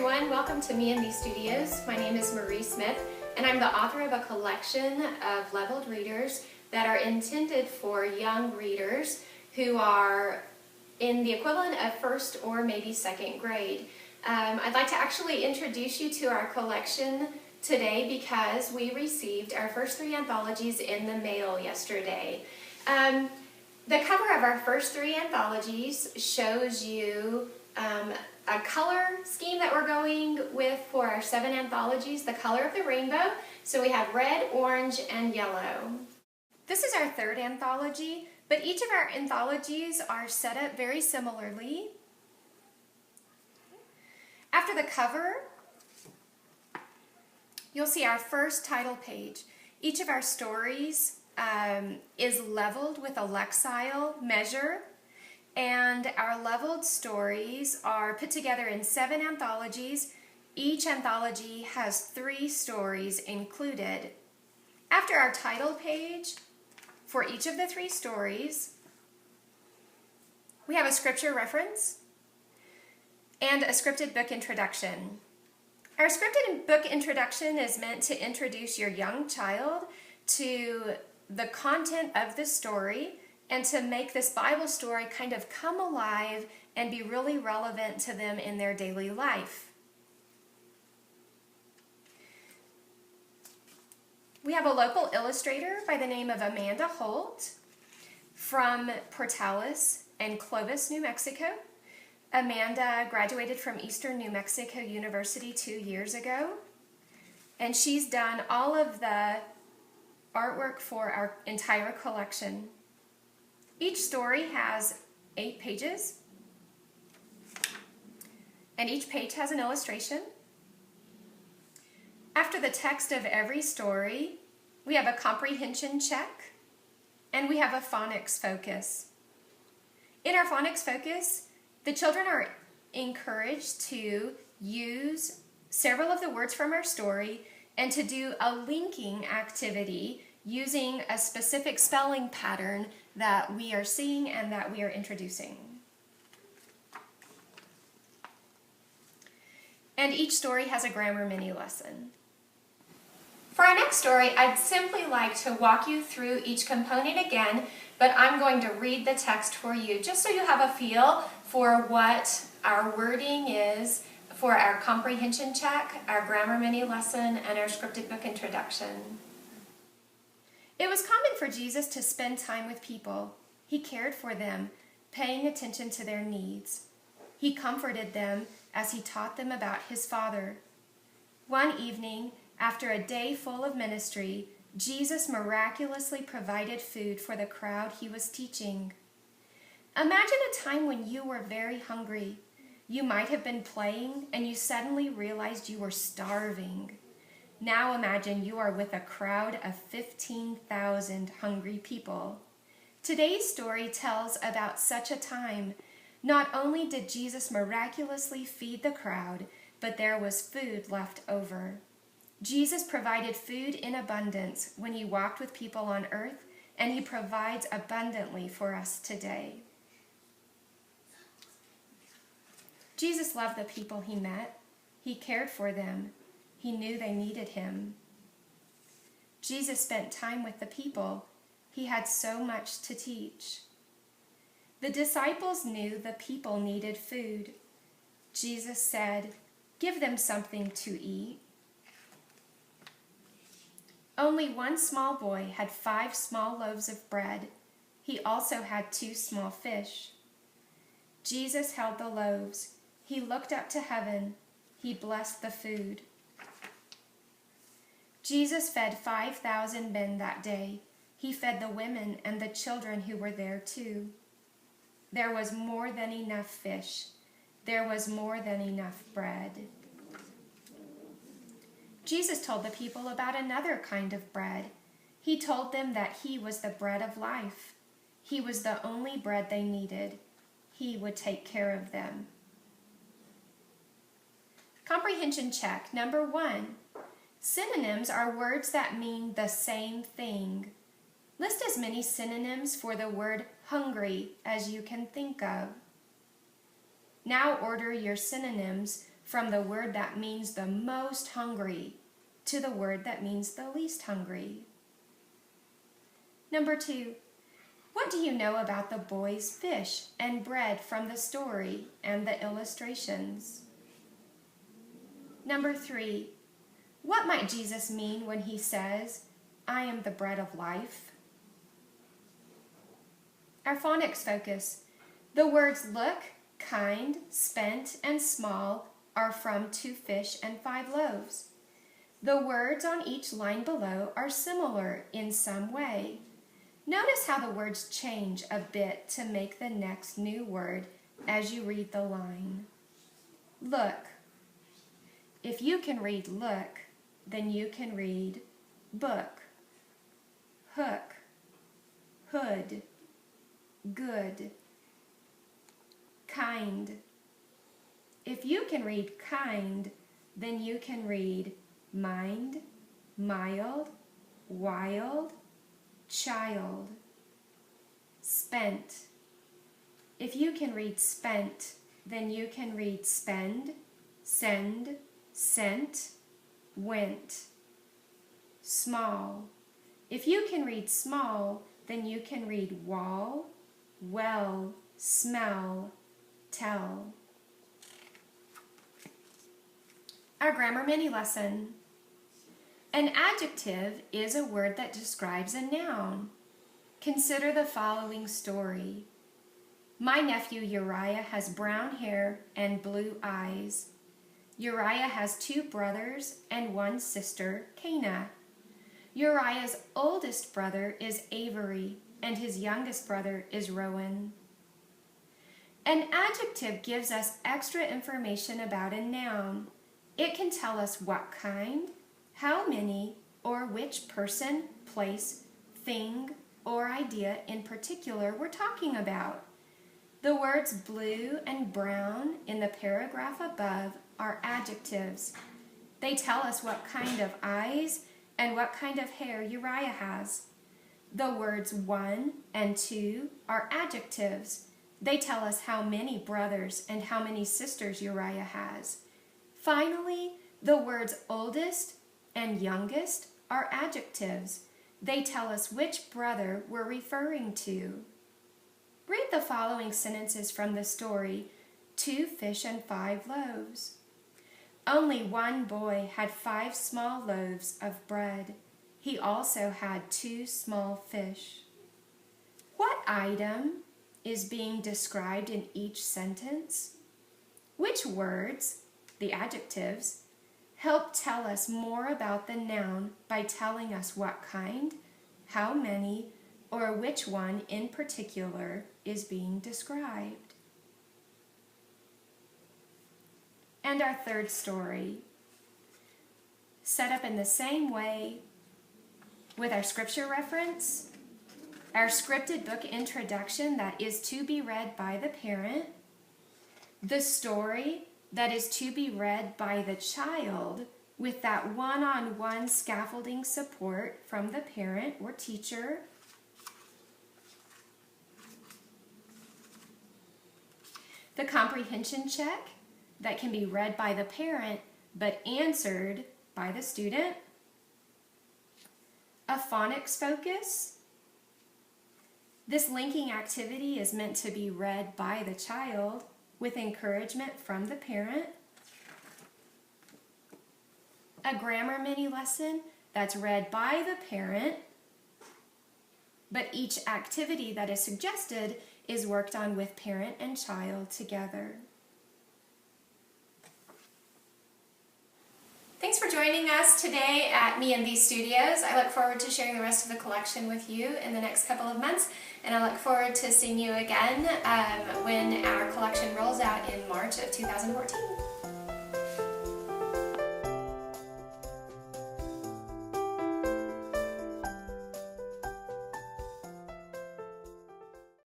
everyone, welcome to Me and Me Studios. My name is Marie Smith and I'm the author of a collection of leveled readers that are intended for young readers who are in the equivalent of first or maybe second grade. I'd like to actually introduce you to our collection today because we received our first 3 anthologies in the mail yesterday. The cover of our first 3 anthologies shows you a color scheme that we're going with for our 7 anthologies, the color of the rainbow. So we have red, orange, and yellow. This is our 3rd anthology, but each of our anthologies are set up very similarly. After the cover, you'll see our first title page. Each of our stories is leveled with a Lexile measure, and our leveled stories are put together in 7 anthologies. Each anthology has 3 stories included. After our title page, for each of the 3 stories, we have a scripture reference and a scripted book introduction. Our scripted book introduction is meant to introduce your young child to the content of the story and to make this Bible story kind of come alive and be really relevant to them in their daily life. We have a local illustrator by the name of Amanda Holt from Portales and Clovis, New Mexico. Amanda graduated from Eastern New Mexico University 2 years ago, and she's done all of the artwork for our entire collection. Each story has 8 pages, and each page has an illustration. After the text of every story, we have a comprehension check, and we have a phonics focus. In our phonics focus, the children are encouraged to use several of the words from our story and to do a linking activity using a specific spelling pattern that we are seeing and that we are introducing. And each story has a grammar mini lesson. For our next story, I'd simply like to walk you through each component again, but I'm going to read the text for you just so you have a feel for what our wording is for our comprehension check, our grammar mini lesson, and our scripted book introduction. It was common for Jesus to spend time with people. He cared for them, paying attention to their needs. He comforted them as he taught them about his Father. One evening, after a day full of ministry, Jesus miraculously provided food for the crowd he was teaching. Imagine a time when you were very hungry. You might have been playing and you suddenly realized you were starving. Now imagine you are with a crowd of 15,000 hungry people. Today's story tells about such a time. Not only did Jesus miraculously feed the crowd, but there was food left over. Jesus provided food in abundance when he walked with people on earth, and he provides abundantly for us today. Jesus loved the people he met. He cared for them. He knew they needed him. Jesus spent time with the people. He had so much to teach. The disciples knew the people needed food. Jesus said, "Give them something to eat." Only one small boy had 5 small loaves of bread. He also had 2 small fish. Jesus held the loaves. He looked up to heaven. He blessed the food. Jesus fed 5,000 men that day. He fed the women and the children who were there too. There was more than enough fish. There was more than enough bread. Jesus told the people about another kind of bread. He told them that he was the bread of life. He was the only bread they needed. He would take care of them. Comprehension check. Number 1. Synonyms are words that mean the same thing. List as many synonyms for the word hungry as you can think of. Now order your synonyms from the word that means the most hungry to the word that means the least hungry. Number 2, what do you know about the boy's fish and bread from the story and the illustrations? Number 3, what might Jesus mean when he says, "I am the bread of life"? Our phonics focus. The words look, kind, spent, and small are from 2 fish and 5 loaves. The words on each line below are similar in some way. Notice how the words change a bit to make the next new word as you read the line. Look. If you can read look, then you can read book, hook, hood, good, kind. If you can read kind, then you can read mind, mild, wild, child, spent. If you can read spent, then you can read spend, send, sent, went, small. If you can read small, then you can read wall, well, smell, tell. Our grammar mini lesson. An adjective is a word that describes a noun. Consider the following story. My nephew Uriah has brown hair and blue eyes. Uriah has 2 brothers and 1 sister, Cana. Uriah's oldest brother is Avery, and his youngest brother is Rowan. An adjective gives us extra information about a noun. It can tell us what kind, how many, or which person, place, thing, or idea in particular we're talking about. The words blue and brown in the paragraph above are adjectives. They tell us what kind of eyes and what kind of hair Uriah has. The words 1 and 2 are adjectives. They tell us how many brothers and how many sisters Uriah has. Finally, the words oldest and youngest are adjectives. They tell us which brother we're referring to. Read the following sentences from the story, 2 fish and 5 loaves. Only one boy had 5 small loaves of bread. He also had 2 small fish. What item is being described in each sentence? Which words, the adjectives, help tell us more about the noun by telling us what kind, how many, or which one in particular is being described? And our third story, set up in the same way with our scripture reference, our scripted book introduction that is to be read by the parent, the story that is to be read by the child with that one-on-one scaffolding support from the parent or teacher, the comprehension check that can be read by the parent but answered by the student, a phonics focus. This linking activity is meant to be read by the child with encouragement from the parent, a grammar mini lesson that's read by the parent, but each activity that is suggested is worked on with parent and child together. Thanks for joining us today at Me and Thee Studios. I look forward to sharing the rest of the collection with you in the next couple of months, and I look forward to seeing you again when our collection rolls out in March of 2014.